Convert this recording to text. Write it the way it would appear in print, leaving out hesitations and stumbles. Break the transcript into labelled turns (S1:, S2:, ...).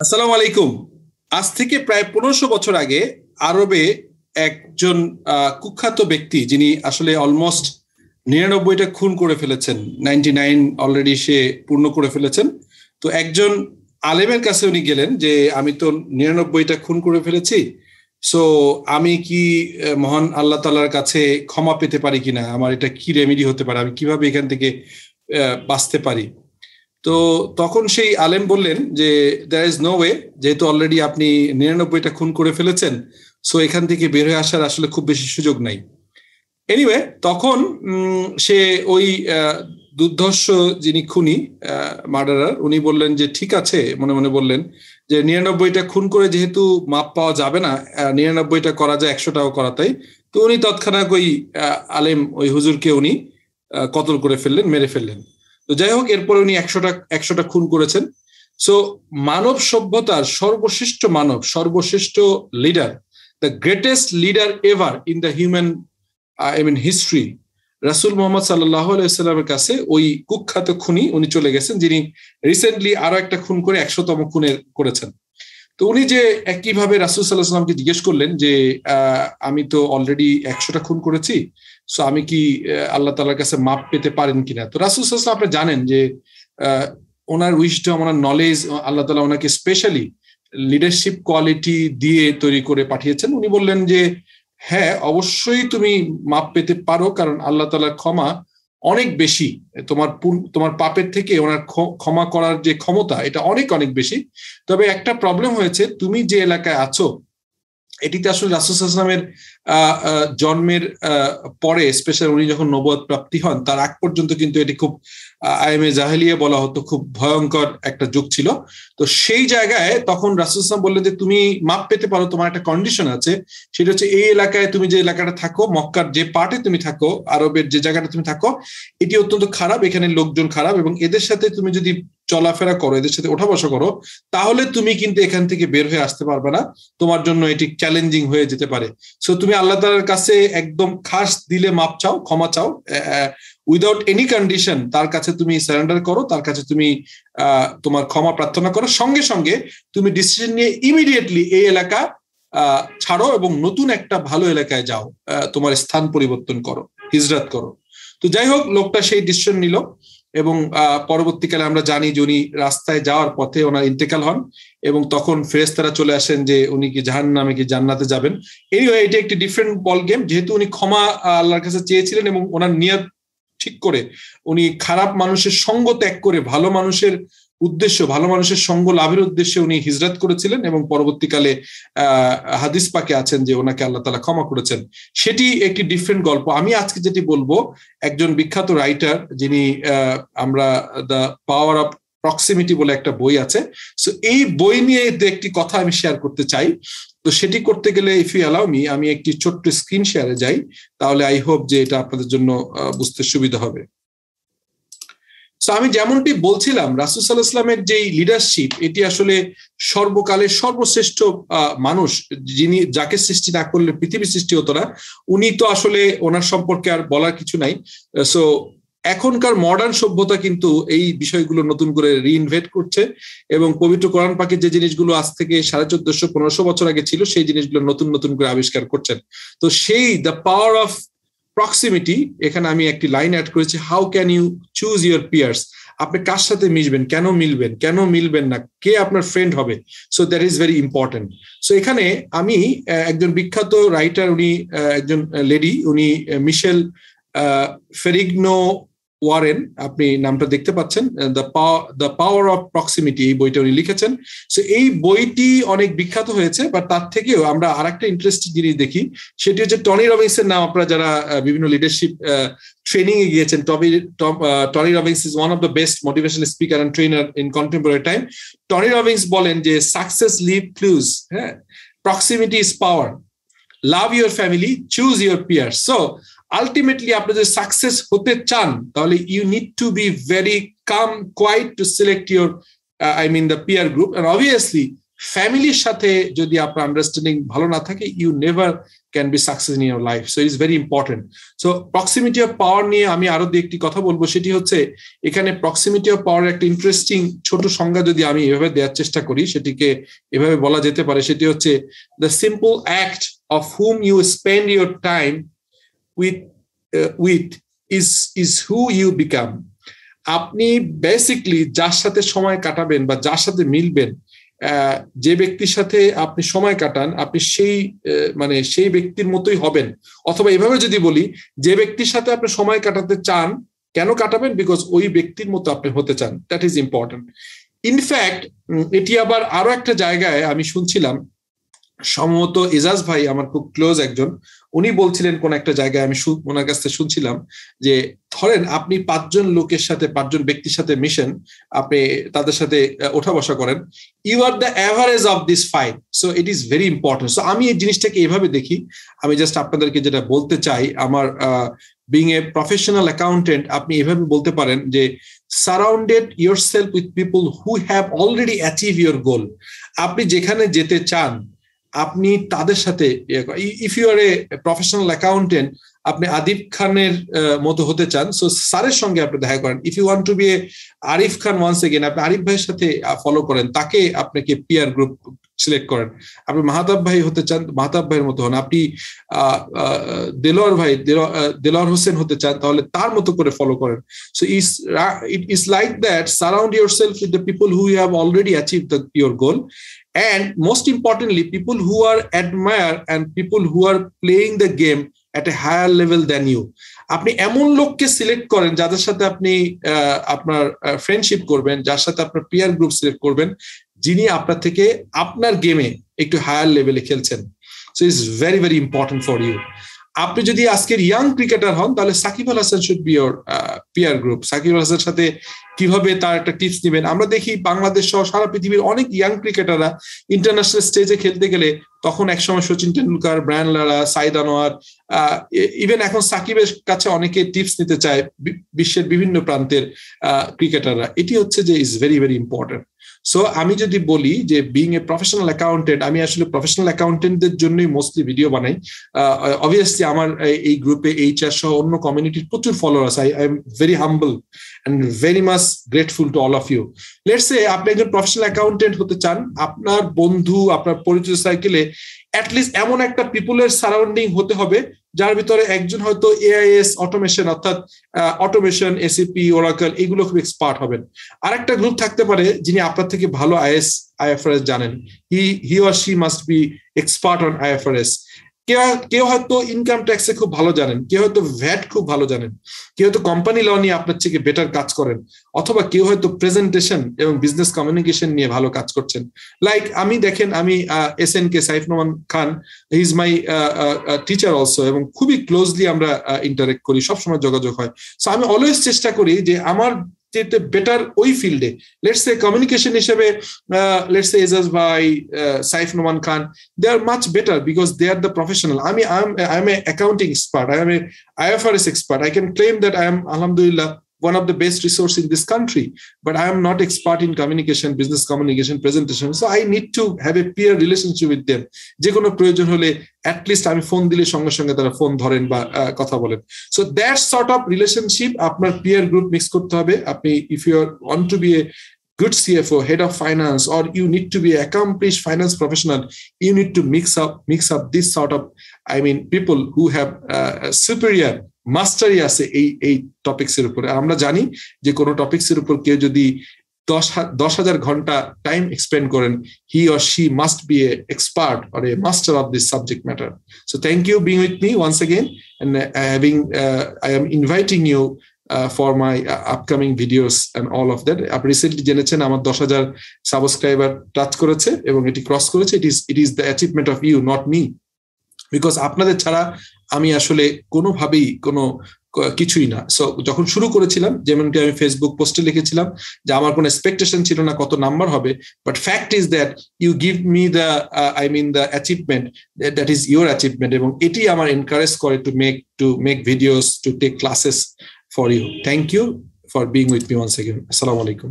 S1: আসসালামু আলাইকুম। আজ থেকে প্রায় 1500 বছর আগে আরবে একজন কুখ্যাত ব্যক্তি, যিনি আসলে অলমোস্ট 99টা খুন করে ফেলেছেন, 99 অলরেডি সে পূর্ণ করে ফেলেছেন। তো একজন আলেমের কাছে উনি গেলেন যে আমি তো 99টা খুন করে ফেলেছি, সো আমি কি মহান আল্লাহ তাআলার কাছে ক্ষমা পেতে পারি কিনা, আমার এটা কি রেমেডি হতে পারে, আমি কিভাবে এখান থেকে বাঁচতে পারি। তো তখন সেই আলেম বললেন যে দেয়ার ইজ নো ওয়ে, যেহেতু অলরেডি আপনি 99টা খুন করে ফেলেছেন, সো এখান থেকে বের হয়ে আসার আসলে খুব বেশি সুযোগ নাই। এনিওয়ে, তখন সে ওই দুর্ধর্ষ যিনি খুনি, মার্ডারার, উনি বললেন যে ঠিক আছে, মনে মনে বললেন যে 99টা খুন করে যেহেতু মাপ পাওয়া যাবে না, 99টা করা যায় 100টাও করা, তাই তো উনি তৎক্ষণাৎ ওই আলেম, ওই হুজুরকে উনি কতল করে ফেললেন, মেরে ফেললেন। তো যাই হোক, এরপরে উনি 100টা খুন করেছেন। সো মানব সভ্যতার সর্বশ্রেষ্ঠ মানব, সর্বশ্রেষ্ঠ leader, the greatest leader ever in the human history, রাসূল মুহাম্মদ সাল্লাল্লাহু আলাইহি ওয়াসাল্লামের কাছে ওই কুখ্যাত খুনি উনি চলে গেছেন, যিনি রিসেন্টলি আরো একটা খুন করে 100তম খুনের করেছেন। তো উনি যে কিভাবে রাসূল সাল্লাল্লাহু আলাইহি ওয়াসাল্লামকে জিজ্ঞেস করলেন যে আমি তো অলরেডি 100টা খুন করেছি, সো আমি কি আল্লাহ তাআলার কাছে মাপ পেতে পারেন কিনা। তো রাসূল সাল্লাল্লাহু আলাইহি ওয়াসাল্লাম, আপনি জানেন যে ওনার উইজডম, ওনার নলেজ, আল্লাহ তাআলা ওনাকে স্পেশালি লিডারশিপ কোয়ালিটি দিয়ে তৈরি করে পাঠিয়েছেন। উনি বললেন যে হ্যাঁ, অবশ্যই তুমি মাপ পেতে পারো, কারণ আল্লাহ তাআলার ক্ষমা অনেক বেশি, তোমার পাপের থেকে ওনার ক্ষমা করার যে ক্ষমতা, এটা অনেক অনেক বেশি। তবে একটা প্রবলেম হয়েছে, তুমি যে এলাকায় আছো এটিতে আসলে রাসূল সাল্লাল্লাহু আলাইহি ওয়াসাল্লামের জন্মের পরে, স্পেশাল উনি যখন নবুয়ত প্রাপ্তি হন তার আগ পর্যন্ত কিন্তু এটি খুব আইমে জাহেলিয়া বলা হতো, খুব ভয়ঙ্কর একটা যুগ ছিল। তো সেই জায়গায় তখন রাসূল সাল্লাল্লাহু আলাইহি ওয়াসাল্লাম বললেন যে তুমি মাপ পেতে পারো, তোমার একটা কন্ডিশন আছে, সেটা হচ্ছে এই এলাকায়, তুমি যে এলাকাটা থাকো, মক্কার যে পার্টে তুমি থাকো, আরবের যে জায়গাটা তুমি থাকো, এটি অত্যন্ত খারাপ, এখানে লোকজন খারাপ, এবং এদের সাথে তুমি যদি চলাফেরা করো, এদের সাথে ওঠা বসা করো, তাহলে তুমি কিন্তু এখান থেকে বের হয়ে আসতে পারবে না, তোমার জন্য এটি চ্যালেঞ্জিং হয়ে যেতে পারে। সো তুমি আল্লাহ তাআলার কাছে একদম খাস দিলে মাপ চাও, ক্ষমা চাও, উইদাউট এনি কন্ডিশন তার কাছে তুমি সারেন্ডার করো, তার কাছে তুমি তোমার ক্ষমা প্রার্থনা করো, সঙ্গে সঙ্গে তুমি ডিসিশন নিয়ে ইমিডিয়েটলি এই এলাকা ছাড়ো এবং নতুন একটা ভালো এলাকায় যাও, তোমার স্থান পরিবর্তন করো, হিজরত করো। তো যাই হোক, লোকটা সেই ডিসিশন নিল এবং পরবর্তীকালে আমরা জানি যে উনি রাস্তায় যাওয়ার পথে ওনার ইন্তেকাল হন, এবং তখন ফেরেশতারা চলে আসেন যে উনি কি জাহান্নামে কি জান্নাতে যাবেন। এনিওয়ে, এটা একটি ডিফারেন্ট বল গেম, যেহেতু উনি ক্ষমা আল্লাহর কাছে চেয়েছিলেন এবং ওনার নিয়ত ঠিক করে উনি খারাপ মানুষের সঙ্গ ত্যাগ করে ভালো মানুষের উদ্দেশ্য, ভালো মানুষের সঙ্গ লাভের উদ্দেশ্যে উনি হিজরত করেছিলেন, এবং পরবর্তীকালে হাদিস পাকে আছেন যে ওনাকে আল্লাহ তাআলা ক্ষমা করেছেন। সেটি একটি ডিফারেন্ট গল্প। আমি আজকে যেটি বলবো, একজন বিখ্যাত রাইটার, যিনি আমরা দ্য পাওয়ার অফ প্রক্সিমিটি বলে একটা বই আছে, সো এই বই নিয়ে একটি কথা আমি শেয়ার করতে চাই। তো সেটি করতে গেলে ইফ ইউ অ্যালাউ মি, আমি একটি ছোট্ট স্ক্রিন শেয়ারে যাই, তাহলে আই হোপ যে এটা আপনাদের জন্য বুঝতে সুবিধা হবে। সো আমি যেমনটি বলছিলাম, রাসূল সাল্লাল্লাহু আলাইহি ওয়াসাল্লামের যে লিডারশিপ, এটি আসলে সর্বকালের সর্বশ্রেষ্ঠ মানুষ, যিনি, যাকে সৃষ্টি না করলে পৃথিবী সৃষ্টি হতো না, উনি তো আসলে, ওনার সম্পর্কে আর বলার কিছু নাই। সো এখনকার মডার্ন সভ্যতা কিন্তু এই বিষয়গুলো নতুন করে রিইনভেন্ট করছে, এবং পবিত্র কোরআন পাকের যে জিনিসগুলো আজ থেকে 1450-1500 বছর আগে ছিল, সেই জিনিসগুলো নতুন নতুন করে আবিষ্কার করছেন। তো সেই দ্য পাওয়ার অফ প্রক্সিমিটি, এখানে আমি একটি লাইন অ্যাড করেছি, how can you choose your peers, আপনি কার সাথে মিশবেন, কেন মিলবেন, কেন মিলবেন না, কে আপনার ফ্রেন্ড হবে। So that is very important. So এখানে আমি একজন বিখ্যাত রাইটার, উনি একজন লেডি, উনি মিশেল ফেরিগনো ওয়ারেন, আপনি নামটা দেখতে পাচ্ছেন, দ্য পাওয়ার অফ প্রক্সিমিটি, এই বইটা উনি লিখেছেন। সো এই বইটি অনেক বিখ্যাত হয়েছে, বাট তার থেকেও আমরা আরেকটা ইন্টারেস্টিং জিনিস দেখি, সেটি হচ্ছে টনি রবিন্সের নাম। আপনারা যারা বিভিন্ন লিডারশিপ ট্রেনিং এ গিয়েছেন, Tony Robbins is one of the best motivational speaker and trainer in contemporary time. Tony Robbins বলেন যে সাকসেস লিভ ক্লুজ, হ্যাঁ, proximity is power, love your family, choose your peers. So ultimately আপনি যদি success হতে চান, তাহলে you need to be very calm quiet to select your the peer group, and obviously ফ্যামিলির সাথে যদি আপনার আন্ডারস্ট্যান্ডিং ভালো না থাকে, you never can B success in your life. So it is very important. So proximity of power নিয়ে আমি আরো একটি কথা বলবো, সেটি হচ্ছে এখানে প্রক্সিমিটি অফ পাওয়ার একটা ইন্টারেস্টিং ছোট সংজ্ঞা যদি আমি এভাবে দেওয়ার চেষ্টা করি, সেটিকে এভাবে বলা যেতে পারে, সেটি হচ্ছে the simple act of whom you spend your time with is who you become. আপনি বেসিকলি যার সাথে সময় কাটাবেন বা যার সাথে মিলবেন, যে ব্যক্তির সাথে আপনি সময় কাটান, আপনি সেই ব্যক্তির মতোই হবেন। অথবা এভাবে যদি বলি, যে ব্যক্তির সাথে আপনি সময় কাটাতে চান, কেন কাটাবেন? বিকজ ওই ব্যক্তির মতো আপনি হতে চান। That is important. ইনফ্যাক্ট এটি আবার আরো একটা জায়গায় আমি শুনছিলাম, সম্ভবত এজাজ ভাই আমার খুব ক্লোজ একজন, উনি বলছিলেন কোন একটা জায়গায়, আমি ওনার কাছ থেকে শুনছিলাম যে ধরেন আপনি 5 জন লোকের সাথে, 5 জন ব্যক্তির সাথে মিশেন, আপনি তাদের সাথে ওঠা বসা করেন, you are the average of this 5। So it is very important. So আমি এই জিনিসটাকে এভাবে দেখি। আমি জাস্ট আপনাদেরকে যেটা বলতে চাই, আমার বিং এ প্রফেশনাল অ্যাকাউন্টেন্ট, আপনি এভাবে বলতে পারেন যে surrounded yourself with people who have already achieve your goal. আপনি যেখানে যেতে চান, আপনি তাদের সাথে, if you are a professional accountant, আপনি আদিব খানের মতো হতে চান, সো স্যারের সঙ্গে আপনি দেখা করেন। If you want to be a Arif Khan, once again আপনি আরিফ ভাইয়ের সাথে ফলো করেন, তাকে আপনাকে পিয়ার গ্রুপ সিলেক্ট করেন। আপনি মাহতাব ভাই হতে চান, মাহতাব ভাইয়ের মতো হন। আপনি দেলোয়ার হোসেন হতে চান, তাহলে তার মতো করে ফলো করেন। So it is like that, surround yourself with the people who have already achieve your goal, and most importantly people who are admire and people who are playing the game at a higher level than you. আপনি এমন লোককে select করেন যাদের সাথে আপনি আপনার friendship করবেন, যার সাথে আপনার পিয়ার গ্রুপ সিলেক্ট করবেন, যিনি আপনার থেকে আপনার গেমে একটু হায়ার লেভেলে খেলছেন। So it's very very important for you. আপনি যদি আজকের ইয়াং ক্রিকেটার হন, তাহলে Shakib Al Hasan should be your peer group. Shakib Al হাসানের সাথে কিভাবে তার একটা টিপস নেবেন। আমরা দেখি বাংলাদেশ সহ সারা পৃথিবীর অনেক ইয়াং ক্রিকেটাররা ইন্টারন্যাশনাল স্টেজে খেলতে গেলে, তখন একসময় Sachin Tendulkar, Brian Lara, Saeed Anwar, even এখন সাকিবের কাছে অনেকে টিপস নিতে চায়, বিশ্বের বিভিন্ন প্রান্তের ক্রিকেটাররা। এটি হচ্ছে যে is very very important. So আমি যদি বলি যে বিং এ প্রফেশনাল অ্যাকাউন্টেন্ট, আমি আসলে প্রফেশনাল অ্যাকাউন্টেন্টদের জন্যই মোস্টলি ভিডিও বানাই। অবভিয়াসলি আমার এই গ্রুপে HR সহ অন্য কমিউনিটির প্রচুর ফলোয়ার আছে। I am very humble and very much grateful to all of you. Let's say আপনি একজন প্রফেশনাল অ্যাকাউন্টেন্ট হতে চান, আপনার বন্ধু, আপনার পরিচিত সার্কেলে অ্যাটলিস্ট এমন একটা পিপলের সারাউন্ডিং হতে হবে যার ভিতরে একজন হয়তো AIS অটোমেশন, অর্থাৎ অটোমেশন, SAP, ওরাকল, এগুলো খুব এক্সপার্ট হবেন। আরেকটা গ্রুপ থাকতে পারে যিনি আপনার থেকে ভালো IFRS জানেন, he or she must be expert on IFRS. কেউ হয়তো ইনকাম ট্যাক্সে খুব ভালো জানেন, কেউ হয়তো ভ্যাট খুব ভালো জানেন, কেউ হয়তো কোম্পানি ল নিয়ে আপনার থেকে বেটার কাজ করেন, অথবা কেউ হয়তো প্রেজেন্টেশন এবং বিজনেস কমিউনিকেশন নিয়ে ভালো কাজ করছেন। লাইক আমি দেখেন, আমি SNK Saif Noman Khan, he is my teacher also, এবং খুবই ক্লোজলি আমরা ইন্টারেক্ট করি, সবসময় যোগাযোগ হয়। সো আমি অলওয়েজ চেষ্টা করি যে আমার যেতে বেটার ওই ফিল্ডে, লেটস সে কমিউনিকেশন হিসেবে, লেটস সে এজাজ ভাই, Saif Noman Khan, they are much better because they are the professional. I am a accounting expert, I am a IFRS expert. I can claim that I am, alhamdulillah, one of the best resource in this country, but I am not expert in communication, business communication, presentation. So I need to have a peer relationship with them. যে কোনো প্রয়োজন হলে at least আমি phone দিলে সঙ্গে সঙ্গে তারা phone ধরেন বা কথা বলেন। So that sort of relationship আপনার peer group mix করতে হবে। আপনি if you want to be a good CFO, head of finance, or you need to be an accomplished finance professional, you need to mix up this sort of, I mean, people who have superior মাস্টারি আছে এই topics এর উপরে। আমরা জানি যে কোনো topics এর উপর কেউ যদি 10,000 ঘন্টা টাইম এক্সপেন্ড করেন, he or she must be an expert or a master of this subject matter. So thank you being with me once again, and I am inviting you for my upcoming videos and all of that. আপনি recently জেনেছেন আমার 10,000 subscriber touch করেছে এবং এটি cross করেছে। It is the achievement of you, not me, because আপনাদের ছাড়া আমি আসলে কোনোভাবেই কোনো কিছুই না। সো যখন শুরু করেছিলাম, যেমনটি আমি ফেসবুক পোস্টে লিখেছিলাম যে আমার কোনো এক্সপেকটেশন ছিল না কত নাম্বার হবে, but fact is that you give me the the achievement, that is your achievement, এবং এটি আমার এনকারেজ করে to make videos, to take classes for you. Thank you for being with me once again. আসসালামু আলাইকুম।